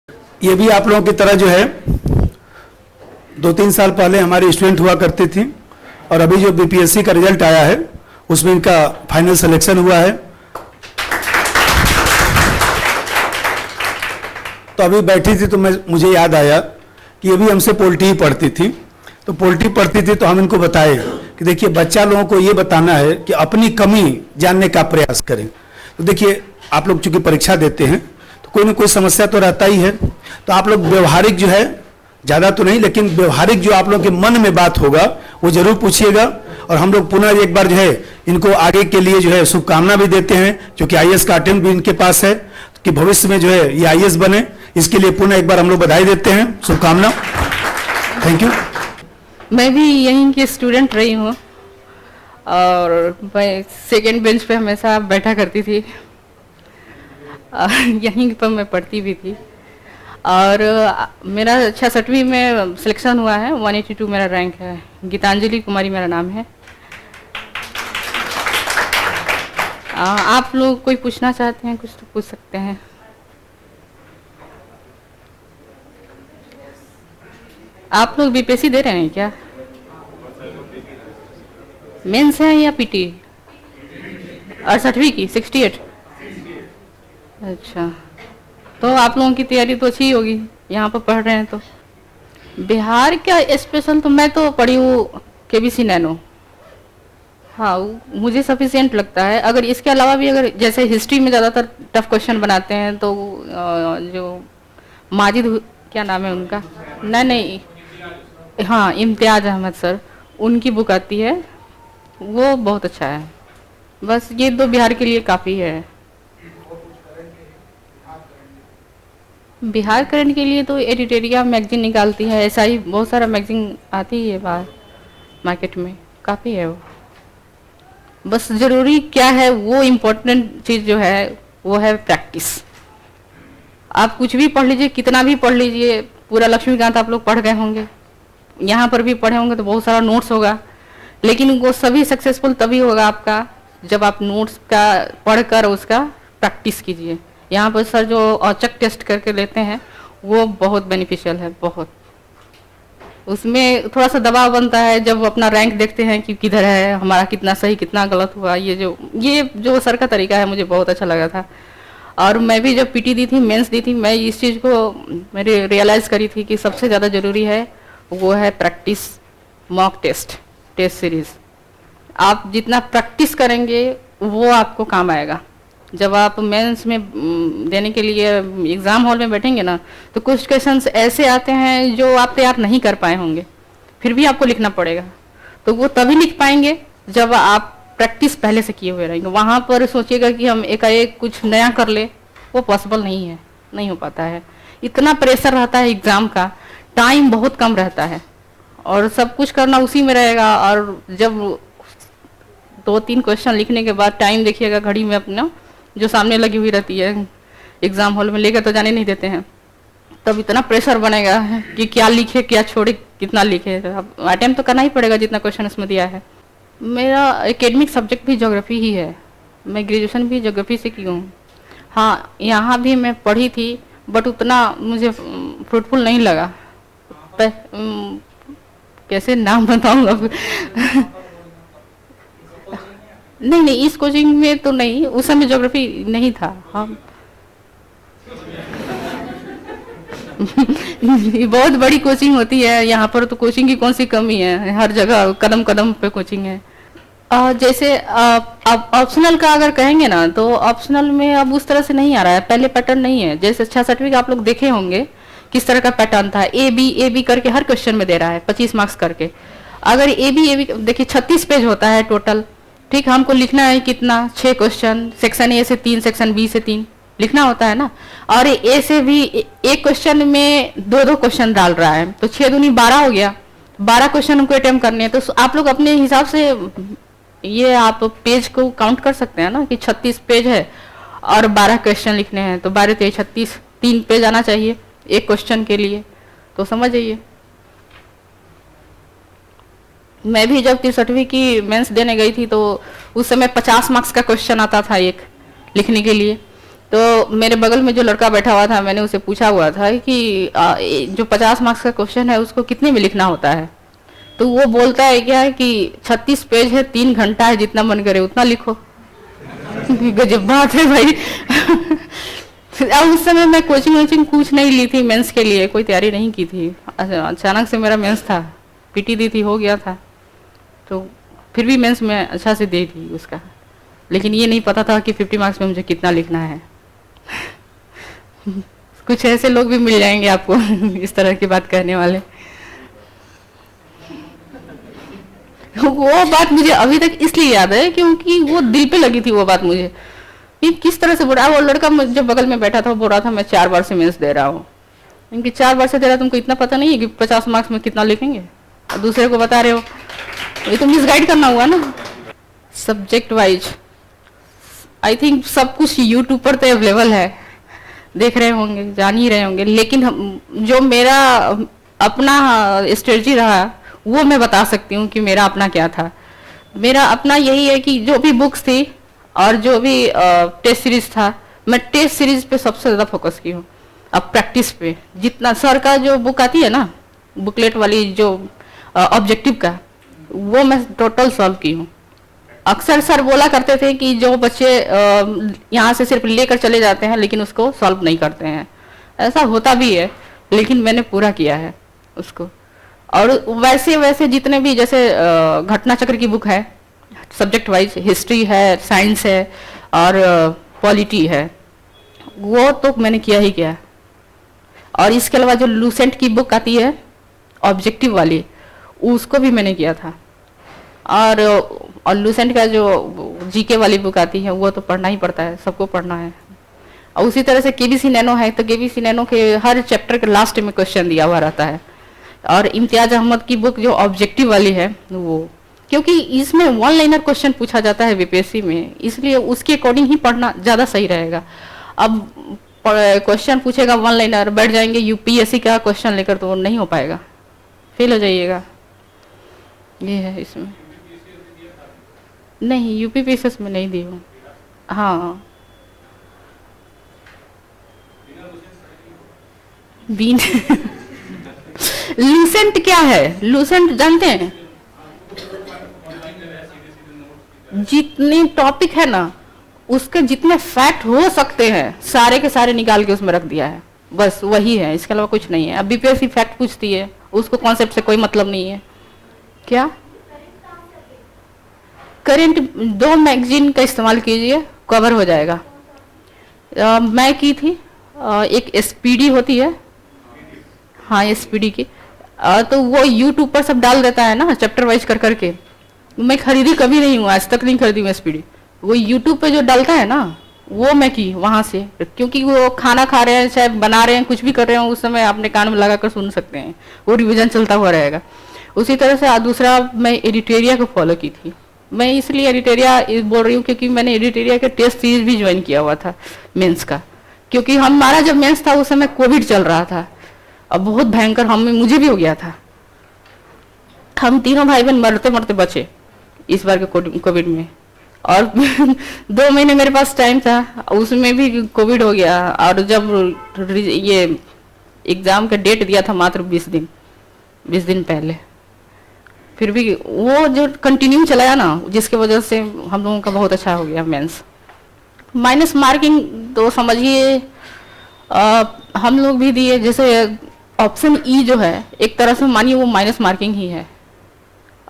ये भी आप लोगों की तरह जो है 2-3 साल पहले हमारे स्टूडेंट हुआ करती थी और अभी जो बीपीएससी का रिजल्ट आया है उसमें इनका फाइनल सिलेक्शन हुआ है। तो अभी बैठी थी तो मुझे याद आया कि ये भी हमसे पोल्ट्री पढ़ती थी। तो पोल्ट्री पढ़ती थी तो हम इनको बताए कि देखिए बच्चा लोगों को ये बताना है कि अपनी कमी जानने का प्रयास करें। तो देखिए आप लोग चूंकि परीक्षा देते हैं तो कोई ना कोई समस्या तो रहता ही है, तो आप लोग व्यवहारिक जो है, ज़्यादा तो नहीं लेकिन व्यवहारिक जो आप लोगों के मन में बात होगा वो जरूर पूछिएगा। और हम लोग पुनः एक बार जो है इनको आगे के लिए जो है शुभकामना भी देते हैं, क्योंकि आईएएस का अटेम्प्ट भी इनके पास है कि भविष्य में जो है ये आईएएस बने। इसके लिए पुनः एक बार हम लोग बधाई देते हैं, शुभकामना। Thank you. मैं भी यहीं की स्टूडेंट रही हूँ और मैं सेकेंड बेंच पे हमेशा बैठा करती थी, यहीं पर मैं पढ़ती भी थी। और मेरा 66वीं में सिलेक्शन हुआ है, 182 मेरा रैंक है। गीतांजलि कुमारी मेरा नाम है। आप लोग कोई पूछना चाहते हैं कुछ तो पूछ सकते हैं। आप लोग बीपीएससी दे रहे हैं क्या? मेंस है या पीटी? 68वीं की 68? अच्छा, तो आप लोगों की तैयारी तो अच्छी होगी, यहाँ पर पढ़ रहे हैं तो। बिहार का स्पेशल तो मैं तो पढ़ी हूँ केबीसी नैनो, हाँ मुझे सफिशिएंट लगता है। अगर इसके अलावा भी अगर जैसे हिस्ट्री में ज़्यादातर टफ क्वेश्चन बनाते हैं तो जो माजिद क्या नाम है उनका, नहीं हाँ इम्तियाज अहमद सर, उनकी बुक आती है वो बहुत अच्छा है। बस ये दो बिहार के लिए काफ़ी है। बिहार करंट के लिए तो एडिटोरिया मैगजीन निकालती है, ऐसा ही बहुत सारा मैगजीन आती है बाहर मार्केट में, काफ़ी है वो। बस ज़रूरी क्या है, वो इम्पोर्टेंट चीज़ जो है वो है प्रैक्टिस। आप कुछ भी पढ़ लीजिए, कितना भी पढ़ लीजिए, पूरा लक्ष्मीकांत आप लोग पढ़ गए होंगे, यहाँ पर भी पढ़े होंगे तो बहुत सारा नोट्स होगा, लेकिन वो सभी सक्सेसफुल तभी होगा आपका जब आप नोट्स का पढ़कर उसका प्रैक्टिस कीजिए। यहाँ पर सर जो औचक टेस्ट करके लेते हैं वो बहुत बेनिफिशियल है, बहुत। उसमें थोड़ा सा दबाव बनता है जब अपना रैंक देखते हैं कि किधर है, हमारा कितना सही कितना गलत हुआ। ये जो सर का तरीका है मुझे बहुत अच्छा लगा था। और मैं भी जब पीटी दी थी, मेंस दी थी, मैं इस चीज़ को मेरे रियलाइज़ करी थी कि सबसे ज़्यादा ज़रूरी है वो है practice, mock test, test series. आप जितना प्रैक्टिस करेंगे वो आपको काम आएगा। जब आप मेंस में देने के लिए एग्ज़ाम हॉल में बैठेंगे ना तो कुछ क्वेश्चंस ऐसे आते हैं जो आप तैयार नहीं कर पाए होंगे, फिर भी आपको लिखना पड़ेगा। तो वो तभी लिख पाएंगे जब आप प्रैक्टिस पहले से किए हुए रहेंगे। वहाँ पर सोचिएगा कि हम एकाएक कुछ नया कर ले, वो पॉसिबल नहीं है, नहीं हो पाता है। इतना प्रेशर रहता है एग्ज़ाम का, टाइम बहुत कम रहता है और सब कुछ करना उसी में रहेगा। और जब 2-3 क्वेश्चन लिखने के बाद टाइम देखिएगा घड़ी में अपना जो सामने लगी हुई रहती है, एग्ज़ाम हॉल में लेकर तो जाने नहीं देते हैं, तब इतना प्रेशर बनेगा कि क्या लिखे क्या छोड़े कितना लिखे। अब अटेम्प्ट तो करना ही पड़ेगा जितना क्वेश्चन उसमें दिया है। मेरा एकेडमिक सब्जेक्ट भी ज्योग्राफी ही है, मैं ग्रेजुएशन भी ज्योग्राफी से की हूँ। हाँ यहाँ भी मैं पढ़ी थी बट उतना मुझे फ्रूटफुल नहीं लगा। कैसे नाम बताऊँ अब नहीं इस कोचिंग में तो नहीं, उस समय ज्योग्राफी नहीं था। हाँ बहुत बड़ी कोचिंग होती है यहाँ पर, तो कोचिंग की कौन सी कमी है, हर जगह कदम कदम पे कोचिंग है। जैसे अब ऑप्शनल का अगर कहेंगे ना तो ऑप्शनल में अब उस तरह से नहीं आ रहा है, पहले पैटर्न नहीं है। जैसे 66वीं का आप लोग देखे होंगे किस तरह का पैटर्न था, ए बी करके हर क्वेश्चन में दे रहा है 25 मार्क्स करके। अगर ए बी देखिए 36 पेज होता है टोटल, ठीक, हमको लिखना है कितना 6 क्वेश्चन, सेक्शन ए से 3, सेक्शन बी से 3 लिखना होता है ना। और ए से भी एक क्वेश्चन में 2-2 क्वेश्चन डाल रहा है, तो 6 दूनी 12 हो गया, 12 क्वेश्चन हमको अटेम्प्ट करने हैं। तो आप लोग अपने हिसाब से ये आप पेज को काउंट कर सकते हैं ना कि 36 पेज है और 12 क्वेश्चन लिखने हैं, तो 12 × 36 3 पेज आना चाहिए एक क्वेश्चन के लिए, तो समझ जाइए। मैं भी जब 63वीं की मेंस देने गई थी तो उस समय 50 मार्क्स का क्वेश्चन आता था एक लिखने के लिए, तो मेरे बगल में जो लड़का बैठा हुआ था, मैंने उसे पूछा हुआ था कि जो 50 मार्क्स का क्वेश्चन है उसको कितने में लिखना होता है। तो वो बोलता है क्या है कि 36 पेज है, 3 घंटा है, जितना मन करे उतना लिखो। गजब बात है भाई। अब उस समय मैं कोचिंग कुछ नहीं ली थी, मेंस के लिए कोई तैयारी नहीं की थी। अचानक से मेरा मेंस था, पीटी दी थी, हो गया था। तो फिर भी मेंस में अच्छा से दी थी उसका, लेकिन ये नहीं पता था कि 50 मार्क्स में मुझे कितना लिखना है। कुछ ऐसे लोग भी मिल जाएंगे आपको इस तरह की बात कहने वाले। वो बात मुझे अभी तक इसलिए याद है क्योंकि वो दिल पे लगी थी वो बात मुझे, कि किस तरह से बोल रहा। वो लड़का जो बगल में बैठा था वो बोल रहा था मैं 4 बार से मेंस दे रहा हूँ। इनकी 4 बार से दे रहा, तुमको इतना पता नहीं है कि 50 मार्क्स में कितना लिखेंगे, और दूसरे को बता रहे हो। ये तो मिसगाइड करना हुआ ना। सब्जेक्ट वाइज आई थिंक सब कुछ यूट्यूब पर तो अवेलेबल है, देख रहे होंगे, जान ही रहे होंगे। लेकिन जो मेरा अपना स्ट्रेटजी रहा वो मैं बता सकती हूँ कि मेरा अपना क्या था। मेरा अपना यही है कि जो भी बुक्स थी और जो भी टेस्ट सीरीज था, मैं टेस्ट सीरीज पे सबसे ज़्यादा फोकस की हूँ। अब प्रैक्टिस पे जितना सर का जो बुक आती है ना, बुकलेट वाली जो ऑब्जेक्टिव का, वो मैं टोटल सॉल्व की हूँ। अक्सर सर बोला करते थे कि जो बच्चे यहाँ से सिर्फ लेकर चले जाते हैं लेकिन उसको सॉल्व नहीं करते हैं। ऐसा होता भी है, लेकिन मैंने पूरा किया है उसको। और वैसे वैसे जितने भी, जैसे घटना चक्र की बुक है, सब्जेक्ट वाइज हिस्ट्री है, साइंस है और पॉलिटी है, वो तो मैंने किया ही किया। और इसके अलावा जो लूसेंट की बुक आती है ऑब्जेक्टिव वाली, उसको भी मैंने किया था। और लूसेंट का जो जीके वाली बुक आती है वो तो पढ़ना ही पड़ता है, सबको पढ़ना है। और उसी तरह से केबीसी नैनो है, तो केबीसी नैनो के हर चैप्टर के लास्ट में क्वेश्चन दिया हुआ रहता है। और इम्तियाज अहमद की बुक जो ऑब्जेक्टिव वाली है वो, क्योंकि इसमें 1 लाइनर क्वेश्चन पूछा जाता है बीपीएससी में, इसलिए उसके अकॉर्डिंग ही पढ़ना ज़्यादा सही रहेगा। अब क्वेश्चन पूछेगा 1 लाइनर, बैठ जाएंगे यूपीएससी का क्वेश्चन लेकर, तो नहीं हो पाएगा, फेल हो जाइएगा। ये है इसमें। नहीं, यूपीपीएसएस में नहीं दी हूँ। हाँ, बीन लूसेंट क्या है? लूसेंट जानते हैं? जितने टॉपिक है ना, उसके जितने फैक्ट हो सकते हैं सारे के सारे निकाल के उसमें रख दिया है, बस वही है, इसके अलावा कुछ नहीं है। अब बीपीएससी फैक्ट पूछती है, उसको कॉन्सेप्ट से कोई मतलब नहीं है। क्या करंट 2 मैगजीन का इस्तेमाल कीजिए, कवर हो जाएगा। मैं की थी एक एसपीडी होती है, हाँ एसपीडी की, तो वो यूट्यूब पर सब डाल देता है ना चैप्टर वाइज कर करके। मैं खरीदी कभी नहीं हूँ, आज तक नहीं खरीदी हूँ एसपीडी। वो यूट्यूब पे जो डालता है ना, वो मैं की वहाँ से, क्योंकि वो खाना खा रहे हैं, चाहे बना रहे हैं, कुछ भी कर रहे हैं, उस समय अपने कान में लगा कर सुन सकते हैं, वो रिविजन चलता हुआ रहेगा। उसी तरह से दूसरा मैं एडिटेरिया को फॉलो की थी। मैं इसलिए एडिटेरिया बोल रही हूँ क्योंकि मैंने एडिटेरिया के टेस्ट सीरीज भी ज्वाइन किया हुआ था मेंस का, क्योंकि हमारा जब मेंस था उस समय कोविड चल रहा था, अब बहुत भयंकर मुझे भी हो गया था। हम तीनों भाई बहन मरते मरते बचे इस बार के कोविड में, और 2 महीने मेरे पास टाइम था, उसमें भी कोविड हो गया। और जब ये एग्जाम का डेट दिया था मात्र 20 दिन पहले, फिर भी वो जो कंटिन्यू चलाया ना, जिसकी वजह से हम लोगों का बहुत अच्छा हो गया मेंस। माइनस मार्किंग तो समझिए हम लोग भी दिए, जैसे ऑप्शन ई जो है एक तरह से मानिए वो माइनस मार्किंग ही है।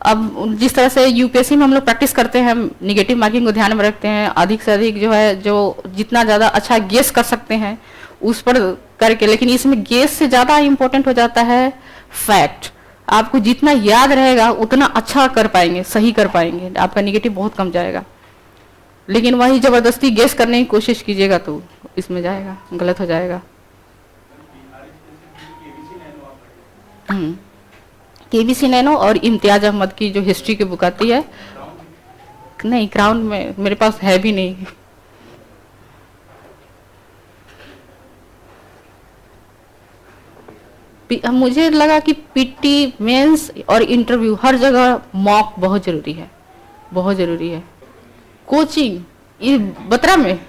अब जिस तरह से यूपीएससी में हम लोग प्रैक्टिस करते हैं, निगेटिव मार्किंग को ध्यान में रखते हैं, अधिक से अधिक जो है, जो जितना ज़्यादा अच्छा गेस कर सकते हैं उस पर करके, लेकिन इसमें गेस से ज़्यादा इम्पोर्टेंट हो जाता है फैक्ट। आपको जितना याद रहेगा उतना अच्छा कर पाएंगे, सही कर पाएंगे, आपका निगेटिव बहुत कम जाएगा। लेकिन वही जबरदस्ती गेस करने की कोशिश कीजिएगा तो इसमें जाएगा, गलत हो जाएगा। केबीसी नैनो और इम्तियाज अहमद की जो हिस्ट्री की बुक आती है, नहीं क्राउन में मेरे पास है भी नहीं। मुझे लगा कि पीटी, मेंस और इंटरव्यू हर जगह मॉक बहुत जरूरी है, बहुत जरूरी है। कोचिंग ये बतरा में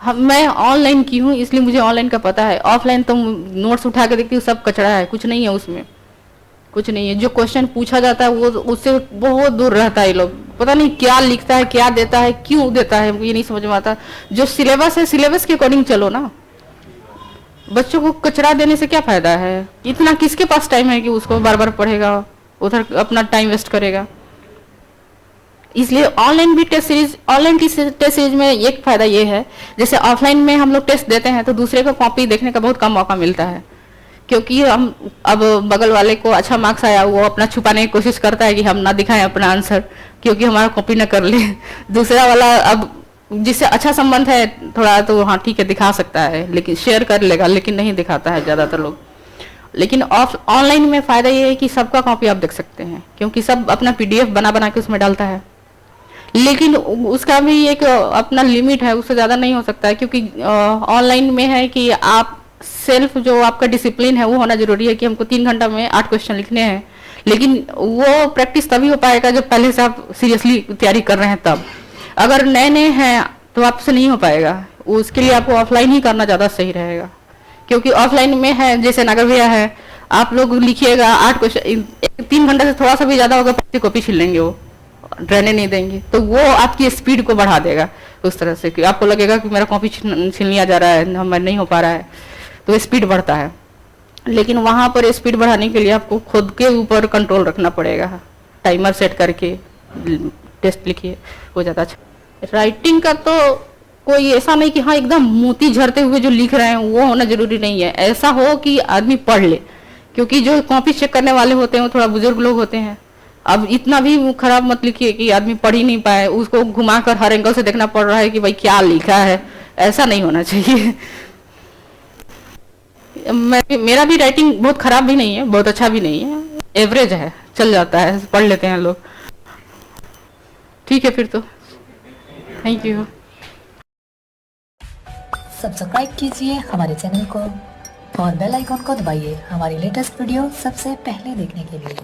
मैं ऑनलाइन की हूँ इसलिए मुझे ऑनलाइन का पता है। ऑफलाइन तो नोट्स उठा के देखती हूँ, सब कचरा है, कुछ नहीं है उसमें, कुछ नहीं है। जो क्वेश्चन पूछा जाता है वो उससे बहुत दूर रहता है। ये लोग पता नहीं क्या लिखता है, क्या देता है, क्यों देता है, ये नहीं समझ में आता। जो सिलेबस है सिलेबस के अकॉर्डिंग चलो ना। बच्चों को कचरा देने से क्या फायदा है? इतना किसके पास टाइम है कि उसको बार बार पढ़ेगा, उधर अपना टाइम वेस्ट करेगा। इसलिए ऑनलाइन भी टेस्ट सीरीज, ऑनलाइन की टेस्ट सीरीज में एक फायदा ये है, जैसे ऑफलाइन में हम लोग टेस्ट देते हैं तो दूसरे को कॉपी देखने का बहुत कम मौका मिलता है, क्योंकि हम अब बगल वाले को अच्छा मार्क्स आया वो अपना छुपाने की कोशिश करता है कि हम ना दिखाएं अपना आंसर, क्योंकि हमारा कॉपी ना कर ले। दूसरा वाला अब जिससे अच्छा संबंध है थोड़ा तो हाँ ठीक है दिखा सकता है, लेकिन शेयर कर लेगा, लेकिन नहीं दिखाता है ज़्यादातर लोग। लेकिन ऑनलाइन में फ़ायदा ये है कि सबका कॉपी आप देख सकते हैं, क्योंकि सब अपना PDF बना बना के उसमें डालता है। लेकिन उसका भी एक अपना लिमिट है, उससे ज़्यादा नहीं हो सकता है, क्योंकि ऑनलाइन में है कि आप सेल्फ जो आपका डिसिप्लिन है वो होना जरूरी है कि हमको 3 घंटा में 8 क्वेश्चन लिखने हैं। लेकिन वो प्रैक्टिस तभी हो पाएगा जब पहले से आप सीरियसली तैयारी कर रहे हैं तब। अगर नए नए हैं तो आपसे नहीं हो पाएगा, उसके लिए आपको ऑफलाइन ही करना ज़्यादा सही रहेगा। क्योंकि ऑफलाइन में है जैसे नागर भैया है, आप लोग लिखिएगा 8 क्वेश्चन, 3 घंटे से थोड़ा सा भी ज़्यादा होगा, कॉपी छीन लेंगे, वो रहने नहीं देंगे। तो वो आपकी स्पीड को बढ़ा देगा उस तरह से कि आपको लगेगा कि मेरा कॉपी छीन लिया जा रहा है, हमारा नहीं हो पा रहा है, तो स्पीड बढ़ता है। लेकिन वहाँ पर स्पीड बढ़ाने के लिए आपको खुद के ऊपर कंट्रोल रखना पड़ेगा, टाइमर सेट करके टेस्ट लिखिए, वो ज़्यादा अच्छा। राइटिंग का तो कोई ऐसा नहीं कि हाँ एकदम मोती झरते हुए जो लिख रहे हैं वो होना जरूरी नहीं है। ऐसा हो कि आदमी पढ़ ले, क्योंकि जो कॉपी चेक करने वाले होते हैं वो थोड़ा बुजुर्ग लोग होते हैं। अब इतना भी खराब मत लिखिए कि आदमी पढ़ ही नहीं पाए, उसको घुमाकर हर एंगल से देखना पड़ रहा है कि भाई क्या लिखा है, ऐसा नहीं होना चाहिए। मेरा भी राइटिंग बहुत खराब भी नहीं है, बहुत अच्छा भी नहीं है, एवरेज है, चल जाता है, पढ़ लेते हैं लोग। ठीक है फिर तो, थैंक यू। सब्सक्राइब कीजिए हमारे चैनल को और बेल आइकॉन को दबाइए हमारी लेटेस्ट वीडियो सबसे पहले देखने के लिए।